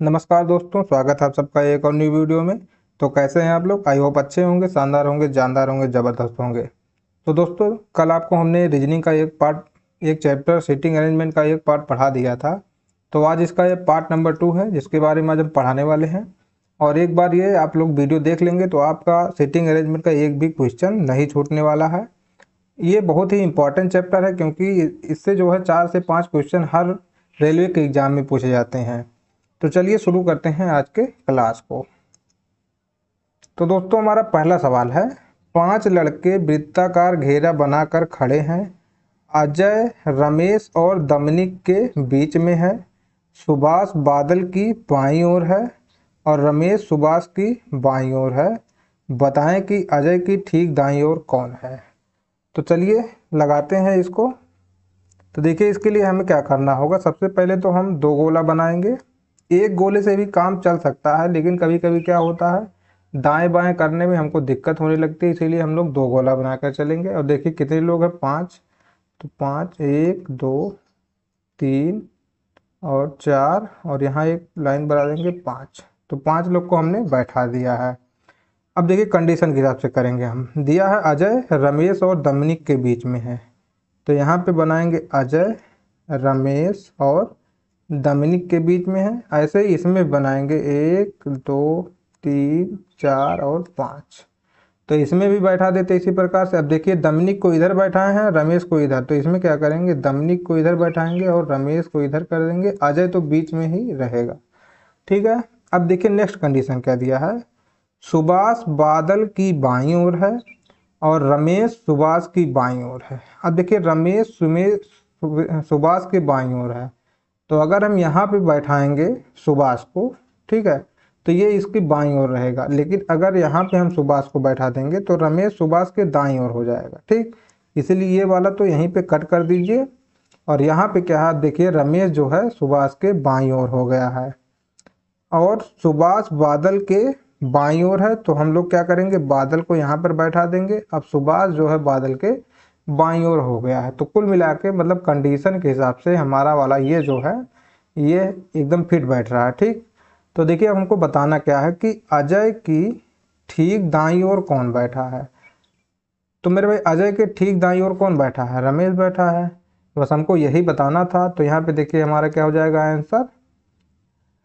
नमस्कार दोस्तों, स्वागत है आप सबका एक और न्यू वीडियो में। तो कैसे हैं आप लोग? आई होप अच्छे होंगे, शानदार होंगे, जानदार होंगे, ज़बरदस्त होंगे। तो दोस्तों, कल आपको हमने रीजनिंग का एक चैप्टर सीटिंग अरेंजमेंट का एक पार्ट पढ़ा दिया था। तो आज इसका ये पार्ट नंबर 2 है, जिसके बारे में आज हम पढ़ाने वाले हैं। और एक बार ये आप लोग वीडियो देख लेंगे तो आपका सीटिंग अरेंजमेंट का एक भी क्वेश्चन नहीं छूटने वाला है। ये बहुत ही इंपॉर्टेंट चैप्टर है, क्योंकि इससे जो है 4 से 5 क्वेश्चन हर रेलवे के एग्जाम में पूछे जाते हैं। तो चलिए शुरू करते हैं आज के क्लास को। तो दोस्तों, हमारा पहला सवाल है, 5 लड़के वृत्ताकार घेरा बनाकर खड़े हैं। अजय रमेश और दमनिक के बीच में है। सुभाष बादल की बाईं ओर है और रमेश सुभाष की बाईं ओर है। बताएं कि अजय की ठीक दाईं ओर कौन है। तो चलिए लगाते हैं इसको। तो देखिए, इसके लिए हमें क्या करना होगा। सबसे पहले तो हम दो गोला बनाएंगे। एक गोले से भी काम चल सकता है, लेकिन कभी कभी क्या होता है, दाएं बाएं करने में हमको दिक्कत होने लगती है, इसीलिए हम लोग दो गोला बनाकर चलेंगे। और देखिए कितने लोग हैं, 5। तो 5, 1 2 3 और 4, और यहाँ एक लाइन बना देंगे 5। तो 5 लोग को हमने बैठा दिया है। अब देखिए कंडीशन के हिसाब से करेंगे। हम दिया है अजय रमेश और दमनिक के बीच में है, तो यहाँ पे बनाएंगे अजय रमेश और दमनिक के बीच में है। ऐसे ही इसमें बनाएंगे 1 2 3 4 और 5। तो इसमें भी बैठा देते इसी प्रकार से। अब देखिए, दमनिक को इधर बैठाए हैं, रमेश को इधर, तो इसमें क्या करेंगे, दमनिक को इधर बैठाएंगे और रमेश को इधर कर देंगे। अजय तो बीच में ही रहेगा। ठीक है। अब देखिए नेक्स्ट कंडीशन क्या दिया है, सुभाष बादल की बाईं ओर है और रमेश सुभाष की बाईं ओर है। अब देखिए, रमेश सुभाष के बाईं ओर है, तो अगर हम यहाँ पे बैठाएंगे सुभाष को, ठीक है, तो ये इसकी बाईं ओर रहेगा। लेकिन अगर यहाँ पे हम सुभाष को बैठा देंगे तो रमेश सुभाष के दाईं ओर हो जाएगा। ठीक, इसीलिए ये वाला तो यहीं पे कट कर दीजिए। और यहाँ पे क्या है, देखिए रमेश जो है सुभाष के बाईं ओर हो गया है और सुभाष बादल के बाईं ओर है, तो हम लोग क्या करेंगे, बादल को यहाँ पर बैठा देंगे। अब सुभाष जो है बादल के बाईं ओर हो गया है। तो कुल मिला के मतलब कंडीशन के हिसाब से हमारा वाला ये जो है ये एकदम फिट बैठ रहा है। ठीक, तो देखिए अब हमको बताना क्या है कि अजय की ठीक दाईं ओर कौन बैठा है। तो मेरे भाई, अजय के ठीक दाईं ओर कौन बैठा है, रमेश बैठा है। बस हमको यही बताना था। तो यहाँ पे देखिए हमारा क्या हो जाएगा आंसर,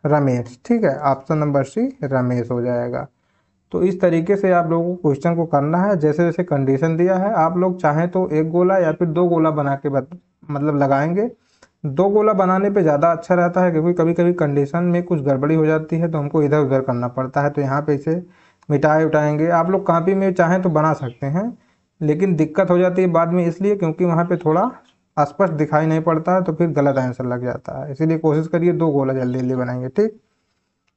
रमेश। ठीक है, ऑप्शन नंबर सी रमेश हो जाएगा। तो इस तरीके से आप लोगों को क्वेश्चन को करना है। जैसे जैसे कंडीशन दिया है, आप लोग चाहें तो एक गोला या फिर दो गोला बना के मतलब लगाएंगे। दो गोला बनाने पे ज़्यादा अच्छा रहता है, क्योंकि कभी कभी कंडीशन में कुछ गड़बड़ी हो जाती है तो हमको इधर उधर करना पड़ता है। तो यहाँ पे इसे मिटाए उठाएंगे। आप लोग कॉपी में चाहें तो बना सकते हैं, लेकिन दिक्कत हो जाती है बाद में, इसलिए क्योंकि वहाँ पे थोड़ा स्पष्ट दिखाई नहीं पड़ता है, तो फिर गलत आंसर लग जाता है। इसीलिए कोशिश करिए दो गोला जल्दी जल्दी बनाएंगे। ठीक,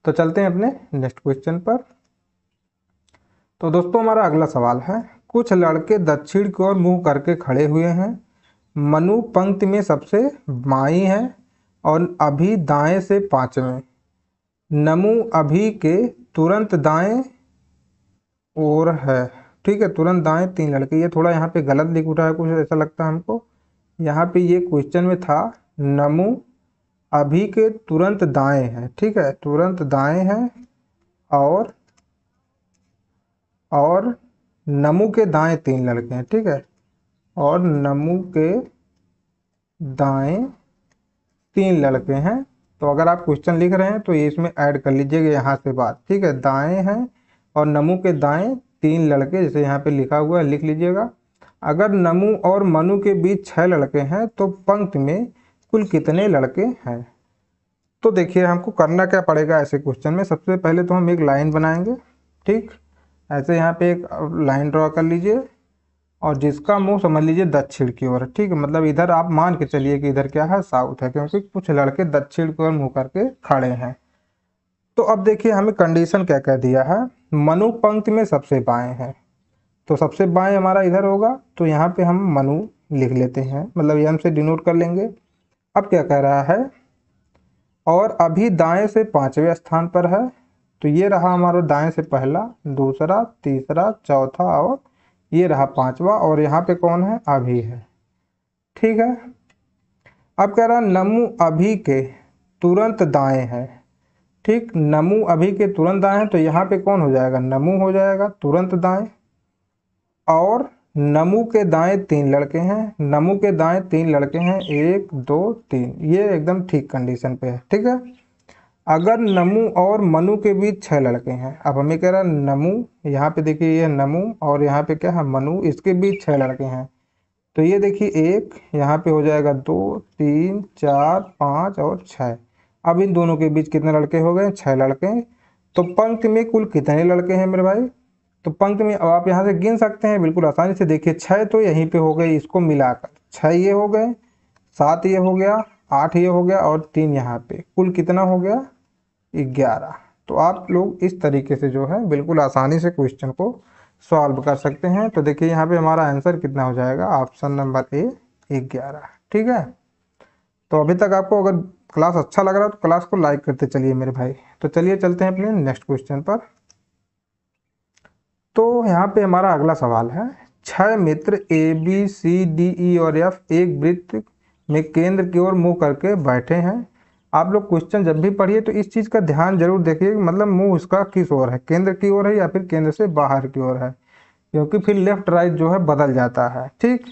तो चलते हैं अपने नेक्स्ट क्वेश्चन पर। तो दोस्तों, हमारा अगला सवाल है, कुछ लड़के दक्षिण की ओर मुंह करके खड़े हुए हैं। मनु पंक्ति में सबसे बाईं है और अभी दाएं से पांचवें। नमु अभी के तुरंत दाएं ओर है। ठीक है, तुरंत दाएं 3 लड़के। ये थोड़ा यहाँ पे गलत लिख उठा है, कुछ ऐसा लगता है हमको। यहाँ पे ये क्वेश्चन में था नमु अभी के तुरंत दाएं है। ठीक है, तुरंत दाएं है और नमु के दाएं 3 लड़के हैं। ठीक है, और नमु के दाएं 3 लड़के हैं। तो अगर आप क्वेश्चन लिख रहे हैं तो ये इसमें ऐड कर लीजिएगा यहाँ से बात। ठीक है, दाएं हैं और नमु के दाएं 3 लड़के, जैसे यहाँ पे लिखा हुआ है लिख लीजिएगा। अगर नमु और मनु के बीच 6 लड़के हैं तो पंक्ति में कुल कितने लड़के हैं। तो देखिए हमको करना क्या पड़ेगा ऐसे क्वेश्चन में। सबसे पहले तो हम एक लाइन बनाएंगे। ठीक, ऐसे यहाँ पे एक लाइन ड्रॉ कर लीजिए और जिसका मुंह समझ लीजिए दक्षिण की ओर है। ठीक है, मतलब इधर आप मान के चलिए कि इधर क्या है, साउथ है, क्योंकि कुछ लड़के दक्षिण की ओर मुंह करके खड़े हैं। तो अब देखिए हमें कंडीशन क्या कह दिया है, मनु पंक्ति में सबसे बाएं है, तो सबसे बाएं हमारा इधर होगा। तो यहाँ पे हम मनु लिख लेते हैं, मतलब एम से डिनोट कर लेंगे। अब क्या कह रहा है, और अभी दाएं से पांचवें स्थान पर है। तो ये रहा हमारा दाएं से पहला, दूसरा, तीसरा, चौथा और ये रहा पांचवा, और यहाँ पे कौन है, अभी है। ठीक है, अब कह रहा नमु अभी के तुरंत दाएं है। ठीक, नमू अभी के तुरंत दाएं, तो यहाँ पे कौन हो जाएगा, नमू हो जाएगा तुरंत दाएं। और नमू के दाएं 3 लड़के हैं, नमू के दाएं 3 लड़के हैं, 1 2 3, ये एकदम ठीक कंडीशन पे है। ठीक है, अगर नमू और मनु के बीच 6 लड़के हैं, अब हमें कह रहा है नमू, यहाँ पे देखिए ये नमू और यहाँ पे क्या है मनु, इसके बीच 6 लड़के हैं, तो ये देखिए 1 यहाँ पे हो जाएगा, 2 3 4 5 और 6। अब इन दोनों के बीच कितने लड़के हो गए, 6 लड़के। तो पंक्ति में कुल कितने लड़के हैं मेरे भाई, तो पंक्ति में अब आप यहाँ से गिन सकते हैं बिल्कुल आसानी से। देखिए 6 तो यहीं पे हो गए, इसको मिलाकर 6 ये हो गए, 7 ये हो गया, 8 ये हो गया और 3 यहाँ पे, कुल कितना हो गया 11। तो आप लोग इस तरीके से जो है बिल्कुल आसानी से क्वेश्चन को सॉल्व कर सकते हैं। तो देखिए यहाँ पे हमारा आंसर कितना हो जाएगा, ऑप्शन नंबर ए 11। ठीक है, तो अभी तक आपको अगर क्लास अच्छा लग रहा है तो क्लास को लाइक करते चलिए मेरे भाई। तो चलिए चलते हैं अपने नेक्स्ट क्वेश्चन पर। तो यहाँ पे हमारा अगला सवाल है, 6 मित्र A B C D E और एफ एक वृत्त में केंद्र की ओर मुंह करके बैठे हैं। आप लोग क्वेश्चन जब भी पढ़िए तो इस चीज़ का ध्यान जरूर देखिए, मतलब मुंह उसका किस ओर है, केंद्र की ओर है या फिर केंद्र से बाहर की ओर है, क्योंकि फिर लेफ्ट राइट जो है बदल जाता है। ठीक,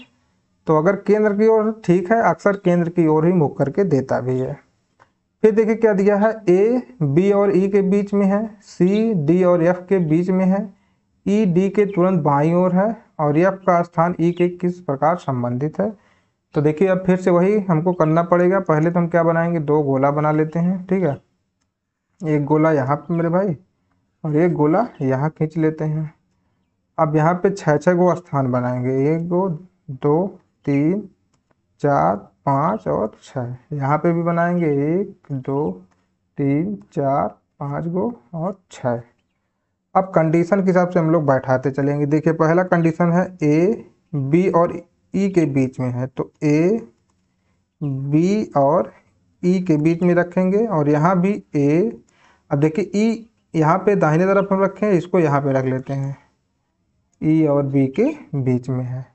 तो अगर केंद्र की ओर ठीक है, अक्सर केंद्र की ओर ही मुख करके देता भी है। फिर देखिए क्या दिया है, ए बी और ई के बीच में है, सी डी और एफ के बीच में है, ई डी के तुरंत बाईं ओर है और एफ का स्थान ई के किस प्रकार संबंधित है। तो देखिए अब फिर से वही हमको करना पड़ेगा। पहले तो हम क्या बनाएंगे, 2 गोला बना लेते हैं। ठीक है, एक गोला यहाँ पे मेरे भाई और एक गोला यहाँ खींच लेते हैं। अब यहाँ पे 6 गो स्थान बनाएंगे, 1 2 2 3 4 5 और 6। यहाँ पे भी बनाएंगे 1 2 3 4 5 गो और 6। अब कंडीशन के हिसाब से हम लोग बैठाते चलेंगे। देखिए पहला कंडीशन है ए बी और ई के बीच में है, तो ए बी और ई के बीच में रखेंगे और यहाँ भी ए। अब देखिए ई यहाँ पे दाहिने तरफ हम रखें, इसको यहाँ पे रख लेते हैं, ई और बी के बीच में है।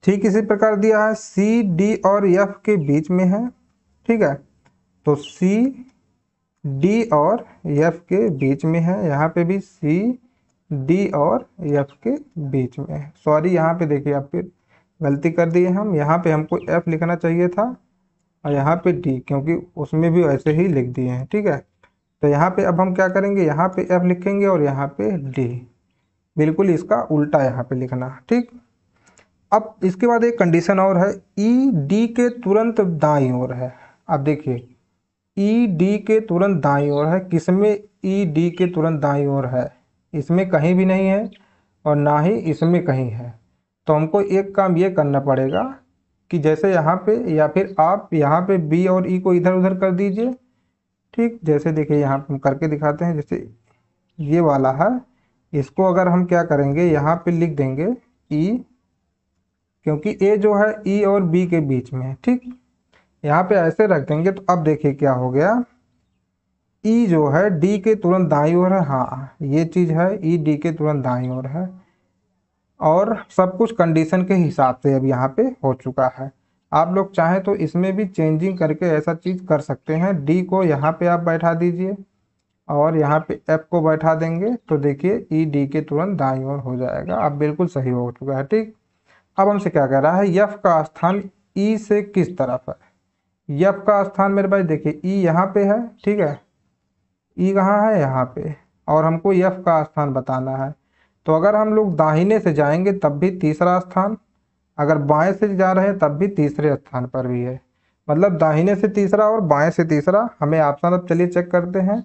ठीक इसी प्रकार दिया है सी डी और एफ के बीच में है। ठीक है, तो सी डी और एफ के बीच में है, यहाँ पे भी सी डी और एफ के बीच में है। सॉरी यहाँ पे देखिए आप फिर गलती कर दिए हम, यहाँ पे हमको एफ लिखना चाहिए था और यहाँ पे डी, क्योंकि उसमें भी वैसे ही लिख दिए हैं। ठीक है, तो यहाँ पे अब हम क्या करेंगे, यहाँ पे एफ लिखेंगे और यहाँ पे डी, बिल्कुल इसका उल्टा यहाँ पे लिखना। ठीक, अब इसके बाद एक कंडीशन और है, ई डी के तुरंत दाईं ओर है। अब देखिए ई डी के तुरंत दाईं ओर है, किसमें ई डी के तुरंत दाईं ओर है, इसमें कहीं भी नहीं है और ना ही इसमें कहीं है। तो हमको एक काम ये करना पड़ेगा कि जैसे यहाँ पे, या फिर आप यहाँ पे बी और ई को इधर उधर कर दीजिए। ठीक, जैसे देखिए यहाँ पे हम करके दिखाते हैं, जैसे ये वाला है, इसको अगर हम क्या करेंगे, यहाँ पे लिख देंगे ई, क्योंकि ए जो है ई और बी के बीच में है। ठीक, यहाँ पे ऐसे रख देंगे। तो अब देखिए क्या हो गया, ई जो है डी के तुरंत दाईं ओर है, हाँ ये चीज़ है, ई डी के तुरंत दाईं ओर है और सब कुछ कंडीशन के हिसाब से अब यहाँ पे हो चुका है। आप लोग चाहें तो इसमें भी चेंजिंग करके ऐसा चीज़ कर सकते हैं, डी को यहाँ पे आप बैठा दीजिए और यहाँ पे एफ को बैठा देंगे, तो देखिए ई डी के तुरंत दाईं ओर हो जाएगा। अब बिल्कुल सही हो चुका है। ठीक, अब हमसे क्या कह रहा है, एफ का स्थान ई से किस तरफ है। एफ का स्थान मेरे भाई देखिए ई यहाँ पे है, ठीक है, ई कहाँ है, यहाँ पे, और हमको एफ का स्थान बताना है। तो अगर हम लोग दाहिने से जाएंगे तब भी तीसरा स्थान, अगर बाएं से जा रहे हैं तब भी तीसरे स्थान पर भी है, मतलब दाहिने से तीसरा और बाएं से तीसरा। हमें ऑप्शन अब चलिए चेक करते हैं।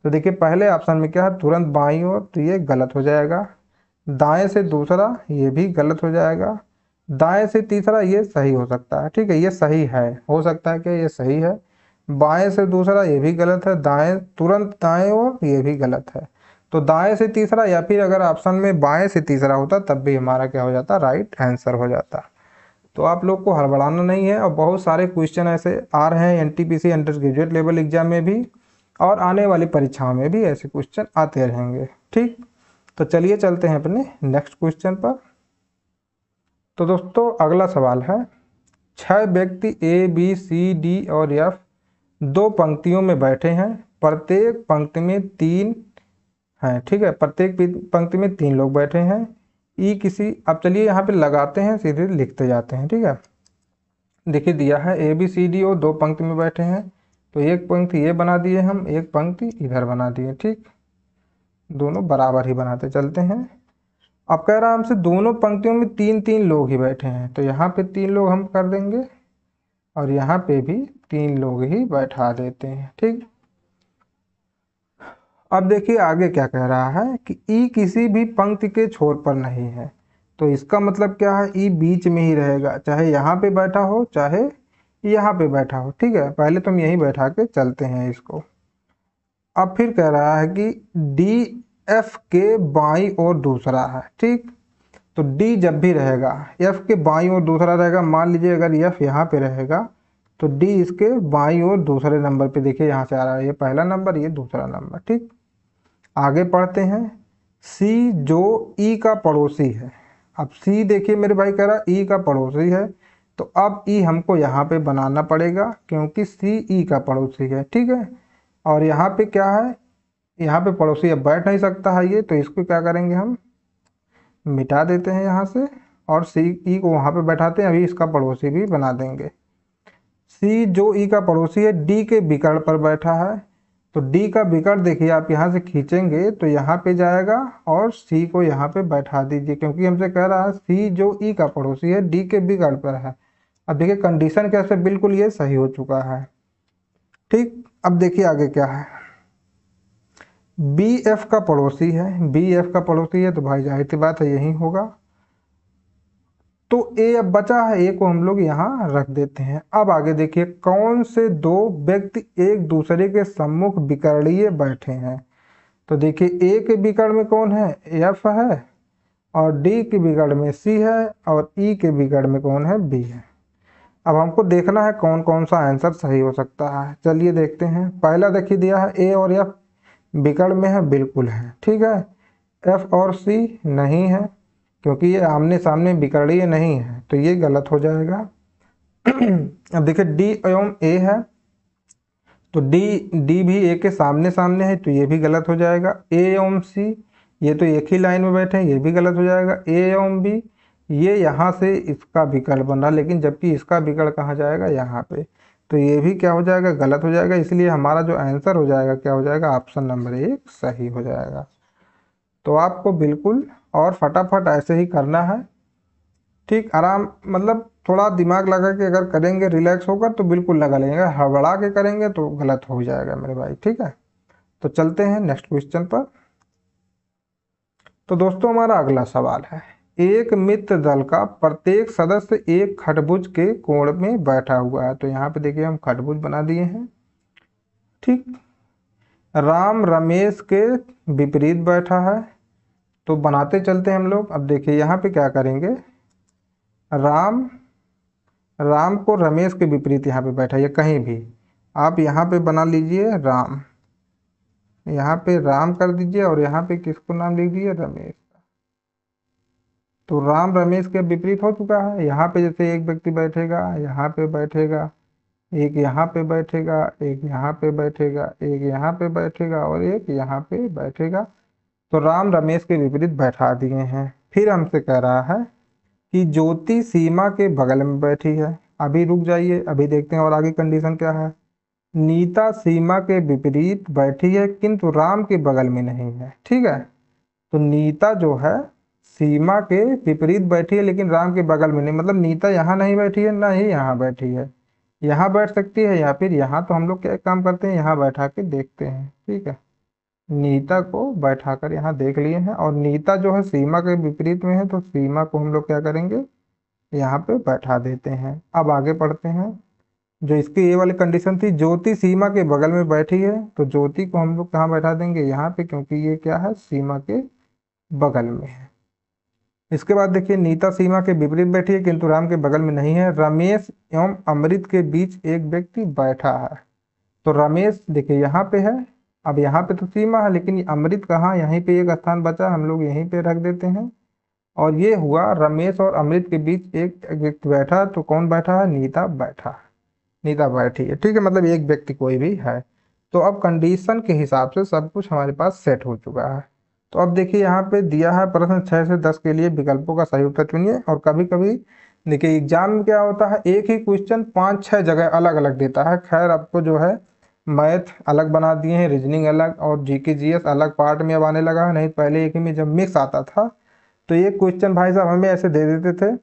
तो देखिए पहले ऑप्शन में क्या है, तुरंत बाईं ओर, तो ये गलत हो जाएगा। दाएं से दूसरा, ये भी गलत हो जाएगा। दाएं से तीसरा, ये सही हो सकता है। ठीक है, ये सही है, हो सकता है कि ये सही है। बाएं से दूसरा, ये भी गलत है। दाएं, तुरंत दाएं ओर, ये भी गलत है। तो दाएं से तीसरा, या फिर अगर ऑप्शन में बाएं से तीसरा होता तब भी हमारा क्या हो जाता, राइट आंसर हो जाता। तो आप लोग को हड़बड़ाना नहीं है, और बहुत सारे क्वेश्चन ऐसे आ रहे हैं NTPC under graduate level exam में भी, और आने वाली परीक्षाओं में भी ऐसे क्वेश्चन आते रहेंगे। ठीक, तो चलिए चलते हैं अपने नेक्स्ट क्वेश्चन पर। तो दोस्तों अगला सवाल है, 6 व्यक्ति ए बी सी डी और एफ 2 पंक्तियों में बैठे हैं। प्रत्येक पंक्ति में 3 हैं, ठीक है, प्रत्येक पंक्ति में 3 लोग बैठे हैं। ई किसी, अब चलिए यहाँ पे लगाते हैं, सीधे लिखते जाते हैं, ठीक है। देखिए दिया है ABCD और 2 पंक्ति में बैठे हैं, तो एक पंक्ति ये बना दिए हम, एक पंक्ति इधर बना दिए, ठीक, दोनों बराबर ही बनाते चलते हैं। अब कह रहा है हमसे दोनों पंक्तियों में 3-3 लोग ही बैठे हैं, तो यहाँ पे 3 लोग हम कर देंगे और यहाँ पे भी 3 लोग ही बैठा देते हैं, ठीक। अब देखिए आगे क्या कह रहा है कि ई किसी भी पंक्ति के छोर पर नहीं है, तो इसका मतलब क्या है, ई बीच में ही रहेगा, चाहे यहाँ पे बैठा हो चाहे यहाँ पे बैठा हो, ठीक है। पहले तुम यहीं बैठा के चलते हैं इसको। अब फिर कह रहा है कि डी एफ के बाईं ओर दूसरा है, ठीक, तो डी जब भी रहेगा एफ के बाईं ओर दूसरा रहेगा। मान लीजिए अगर एफ यहाँ पे रहेगा तो डी इसके बाईं ओर दूसरे नंबर पे, देखिए यहाँ से आ रहा है, ये पहला नंबर, ये दूसरा नंबर, ठीक। आगे पढ़ते हैं, सी जो ई का पड़ोसी है। अब सी देखिए मेरे भाई कह रहा ई का पड़ोसी है, तो अब ई हमको यहाँ पे बनाना पड़ेगा क्योंकि सी ई का पड़ोसी है, ठीक है। और यहाँ पे क्या है, यहाँ पे पड़ोसी अब बैठ नहीं सकता है ये, तो इसको क्या करेंगे, हम मिटा देते हैं यहाँ से और सी ई को वहाँ पे बैठाते हैं। अभी इसका पड़ोसी भी बना देंगे। सी जो ई का पड़ोसी है डी के विकर्ण पर बैठा है, तो डी का विकर्ण देखिए आप यहाँ से खींचेंगे तो यहाँ पे जाएगा और सी को यहाँ पे बैठा दीजिए, क्योंकि हमसे कह रहा है सी जो ई का पड़ोसी है डी के विकर्ण पर है। अब देखिए कंडीशन कैसे, बिल्कुल ये सही हो चुका है, ठीक। अब देखिए आगे क्या है, बी एफ का पड़ोसी है, बी एफ का पड़ोसी है तो भाई जाहिर सी बात है यही होगा। तो ए अब बचा है, ए को हम लोग यहाँ रख देते हैं। अब आगे देखिए, कौन से 2 व्यक्ति एक दूसरे के सम्मुख विकर्णीय बैठे हैं, तो देखिए ए के विकर्ण में कौन है, एफ है, और डी के विकर्ण में सी है, और ई के विकर्ण में कौन है, बी है। अब हमको देखना है कौन कौन सा आंसर सही हो सकता है, चलिए देखते हैं। पहला देखिए दिया है ए और एफ विकर्ण में है, बिल्कुल है, ठीक है। एफ और सी नहीं है क्योंकि ये आमने सामने विकर्णीय नहीं है, तो ये गलत हो जाएगा। अब देखिए डी एवं ए है, तो डी भी ए के सामने सामने है, तो ये भी गलत हो जाएगा। ए एवं सी ये तो एक ही लाइन में बैठे हैं, ये भी गलत हो जाएगा। ए एवं बी ये यहाँ से इसका विकर्ण बन रहा, लेकिन जबकि इसका विकर्ण कहाँ जाएगा, यहाँ पे, तो ये भी क्या हो जाएगा, गलत हो जाएगा। इसलिए हमारा जो आंसर हो जाएगा क्या हो जाएगा, ऑप्शन नंबर 1 सही हो जाएगा। तो आपको बिल्कुल और फटाफट ऐसे ही करना है, ठीक, आराम, मतलब थोड़ा दिमाग लगा के अगर करेंगे, रिलैक्स होकर तो बिल्कुल लगा लेंगे, हड़बड़ा के करेंगे तो गलत हो जाएगा मेरे भाई, ठीक है। तो चलते हैं नेक्स्ट क्वेश्चन पर। तो दोस्तों हमारा अगला सवाल है, एक मित्र दल का प्रत्येक सदस्य एक खटभुज के कोण में बैठा हुआ है, तो यहाँ पे देखिए हम खटभुज बना दिए हैं, ठीक। राम रमेश के विपरीत बैठा है, तो बनाते चलते हैं हम लोग। अब देखिए यहाँ पे क्या करेंगे, राम को रमेश के विपरीत यहाँ पे बैठा है, कहीं भी आप यहाँ पे बना लीजिए राम, यहाँ पे राम कर दीजिए और यहाँ पे किसको नाम लिख दीजिए, रमेश। तो राम रमेश के विपरीत हो चुका है। यहाँ पे जैसे एक व्यक्ति बैठेगा, यहाँ पे बैठेगा, एक यहाँ पे बैठेगा, एक यहाँ पे बैठेगा, एक यहाँ पे बैठेगा और एक यहाँ पे बैठेगा, तो राम रमेश के विपरीत बैठा दिए हैं। फिर हमसे कह रहा है कि ज्योति सीमा के बगल में बैठी है। अभी रुक जाइए, अभी देखते हैं और आगे कंडीशन क्या है। नीता सीमा के विपरीत बैठी है किंतु राम के बगल में नहीं है, ठीक है। तो नीता जो है सीमा के विपरीत बैठी है लेकिन राम के बगल में नहीं, मतलब नीता यहाँ नहीं बैठी है, ना ही यहाँ बैठी है, यहाँ बैठ सकती है या फिर यहाँ। तो हम लोग क्या काम करते हैं, यहाँ बैठा के देखते हैं, ठीक है। नीता को बैठाकर यहाँ देख लिए हैं और नीता जो है सीमा के विपरीत में है, तो सीमा को हम लोग क्या करेंगे, यहाँ पे बैठा देते हैं। अब आगे पढ़ते हैं, जो इसकी ये वाली कंडीशन थी, ज्योति सीमा के बगल में बैठी है, तो ज्योति को हम लोग कहाँ बैठा देंगे, यहाँ पे, क्योंकि ये क्या है, सीमा के बगल में है। इसके बाद देखिए, नीता सीमा के विपरीत बैठी है किंतु राम के बगल में नहीं है। रमेश एवं अमृत के बीच एक व्यक्ति बैठा है, तो रमेश देखिए यहाँ पे है, अब यहाँ पे तो सीमा है लेकिन अमृत कहाँ, यहीं पे एक स्थान बचा, हम लोग यहीं पे रख देते हैं। और ये हुआ रमेश और अमृत के बीच एक व्यक्ति बैठा, तो कौन बैठा है, नीता बैठा है, नीता बैठी है, ठीक है, मतलब एक व्यक्ति कोई भी है। तो अब कंडीशन के हिसाब से सब कुछ हमारे पास सेट हो चुका है। तो अब देखिए यहाँ पे दिया है प्रश्न 6 से 10 के लिए विकल्पों का सही उत्तर चुनिए। और कभी कभी देखिए एग्जाम में क्या होता है, एक ही क्वेश्चन 5-6 जगह अलग अलग देता है। खैर आपको जो है मैथ अलग बना दिए हैं, रीजनिंग अलग और जीके जीएस अलग पार्ट में अब आने लगा है। नहीं पहले एक ही में जब मिक्स आता था तो ये क्वेश्चन भाई साहब हमें ऐसे दे देते थे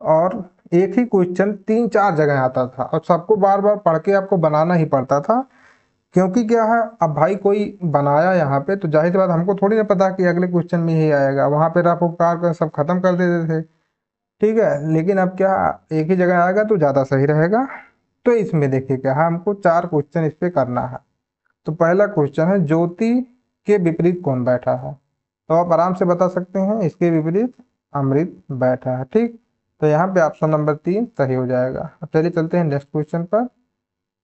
और एक ही क्वेश्चन 3-4 जगह आता था और सबको बार बार पढ़ के आपको बनाना ही पड़ता था। क्योंकि क्या है, अब भाई कोई बनाया यहाँ पे तो जाहिर सी बात हमको थोड़ी ना पता कि अगले क्वेश्चन में ही आएगा, वहाँ पे रफ उपकार कर सब खत्म कर देते थे। ठीक है, लेकिन अब क्या, एक ही जगह आएगा तो ज़्यादा सही रहेगा। तो इसमें देखिए क्या है, हमको 4 क्वेश्चन इस पे करना है। तो पहला क्वेश्चन है ज्योति के विपरीत कौन बैठा है। तो आप आराम से बता सकते हैं, इसके विपरीत अमृत बैठा है। ठीक, तो यहाँ पे ऑप्शन नंबर 3 सही हो जाएगा। अब चलिए चलते हैं नेक्स्ट क्वेश्चन पर।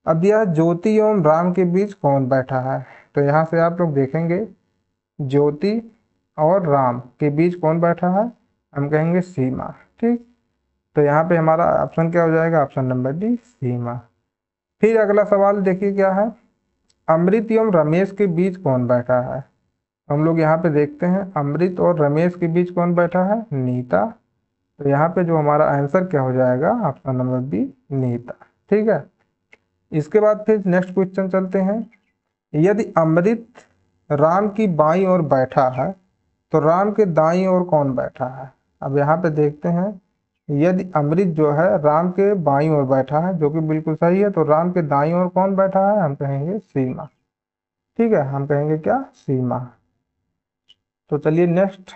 अब यह ज्योति एवं राम के बीच कौन बैठा है। तो यहाँ से आप लोग देखेंगे ज्योति और राम के बीच कौन बैठा है, हम कहेंगे सीमा। ठीक, तो यहाँ पे हमारा ऑप्शन क्या हो जाएगा, ऑप्शन नंबर डी सीमा। फिर अगला सवाल देखिए क्या है, अमृत एवं रमेश के बीच कौन बैठा है। हम लोग यहाँ पे देखते हैं अमृत और रमेश के बीच कौन बैठा है, नीता। तो यहाँ पे जो हमारा आंसर क्या हो जाएगा, ऑप्शन नंबर बी नीता। ठीक है, इसके बाद फिर नेक्स्ट क्वेश्चन चलते हैं। यदि अमृत राम की बाईं ओर बैठा है तो राम के दाईं ओर कौन बैठा है। अब यहाँ पे देखते हैं, यदि अमृत जो है राम के बाईं ओर बैठा है, जो कि बिल्कुल सही है, तो राम के दाईं ओर कौन बैठा है, हम कहेंगे सीमा। ठीक है, हम कहेंगे क्या, सीमा। तो चलिए नेक्स्ट,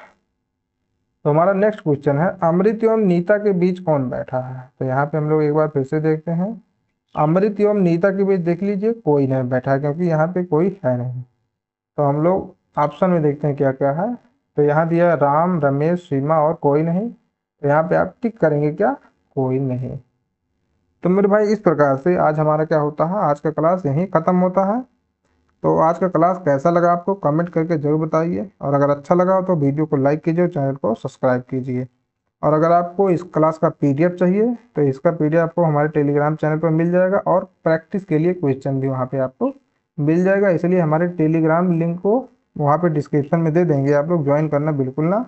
तो हमारा नेक्स्ट क्वेश्चन है अमृत एवं नीता के बीच कौन बैठा है। तो यहाँ पे हम लोग एक बार फिर से देखते हैं, अमृत एवं नीता के बीच देख लीजिए कोई नहीं बैठा है, क्योंकि यहाँ पे कोई है नहीं। तो हम लोग ऑप्शन में देखते हैं क्या क्या है। तो यहाँ दिया है राम, रमेश, सीमा और कोई नहीं। तो यहाँ पे आप टिक करेंगे क्या, कोई नहीं। तो मेरे भाई इस प्रकार से आज हमारा क्या होता है, आज का क्लास यहीं ख़त्म होता है। तो आज का क्लास कैसा लगा आपको कमेंट करके ज़रूर बताइए, और अगर अच्छा लगा हो तो वीडियो को लाइक कीजिए और चैनल को सब्सक्राइब कीजिए। और अगर आपको इस क्लास का पीडीएफ चाहिए तो इसका पीडीएफ आपको हमारे टेलीग्राम चैनल पर मिल जाएगा, और प्रैक्टिस के लिए क्वेश्चन भी वहाँ पे आपको मिल जाएगा। इसलिए हमारे टेलीग्राम लिंक को वहाँ पे डिस्क्रिप्शन में दे देंगे, आप लोग ज्वाइन करना बिल्कुल ना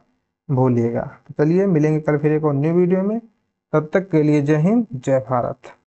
भूलिएगा। तो चलिए मिलेंगे कल फिर एक और न्यू वीडियो में, तब तक के लिए जय हिंद जय भारत।